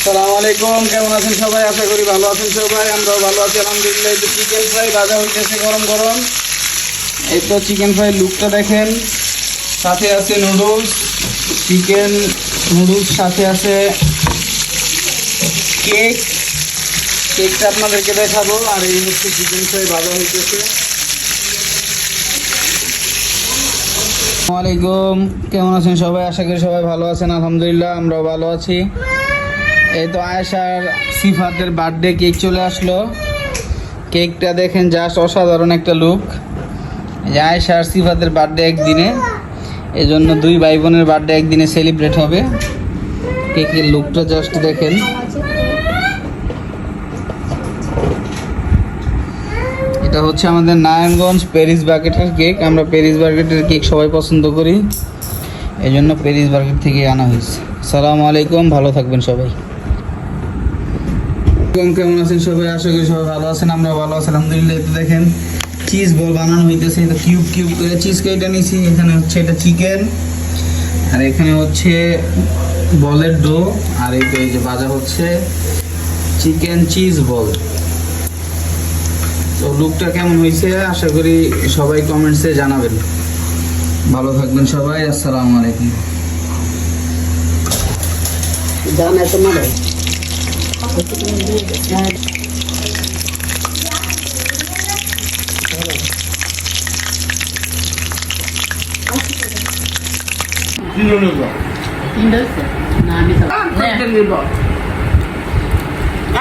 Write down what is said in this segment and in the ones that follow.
আসসালামু আলাইকুম, কেমন আছেন সবাই? আশা করি ভালো আছেন সবাই। আমরাও ভালো আছি আলহামদুলিল্লাহ। এই তো চিকেন ফ্রাই ভাজা হইতেছে গরম গরম। এই তো চিকেন ফ্রাই লুকটা দেখেন। সাথে আছে নুডলস, চিকেন নুডলস, সাথে আছে কেক। কেকটা আপনাদেরকে দেখাবো। আর এই হচ্ছে চিকেন ফ্রাই ভাজা হইতেছে। আসসালামু আলাইকুম, কেমন আছেন সবাই? আশা করি সবাই ভালো আছেন আলহামদুলিল্লাহ। আমরাও ভালো আছি। এই তো আয়েশার সিফাতের বার্থডে কেক চলে আসলো। কেকটা দেখেন, জাস্ট অসাধারণ একটা লুক। এই যে আয়েশার সিফাতের বার্থডে একদিনে, এই জন্য দুই ভাই বোনের বার্থডে একদিনে সেলিব্রেট হবে। কেকের লুকটা জাস্ট দেখেন। এটা হচ্ছে আমাদের নারায়ণগঞ্জ প্যারিস বার্গেটের কেক। আমরা প্যারিস বার্গেটের কেক সবাই পছন্দ করি, এই জন্য প্যারিস বার্গেট থেকে আনা হয়েছে। আসসালামু আলাইকুম, ভালো থাকবেন সবাই। কেমন আছেন সবাই? আশা করি সবাই ভালো আছেন। আমরা ভালো আছি আলহামদুলিল্লাহ। এটা দেখেন চিজ বল বানানো হইতেছে। এটা কিউব কিউব করে চিজ কেটে নিয়েছি। এখানে হচ্ছে এটা চিকেন, আর এখানে হচ্ছে বলের ডো, আর এই তো এই যে ভাজা হচ্ছে চিকেন চিজ বল। তো লুকটা কেমন হয়েছে আশা করি সবাই কমেন্টসে জানাবেন। ভালো থাকবেন সবাই। আসসালামু আলাইকুম। জানা তোমার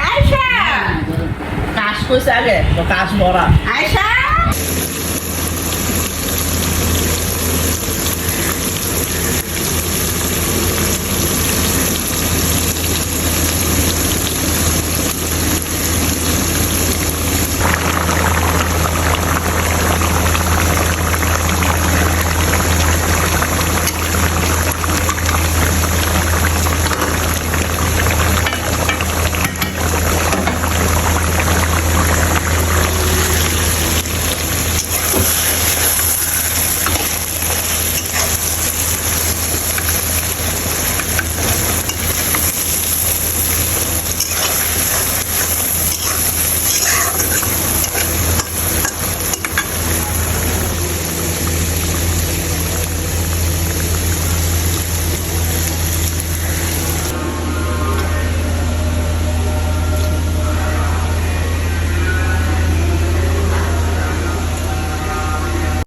আয়শা কাশ কইছে আগে তো কাশ বড়া আয়শা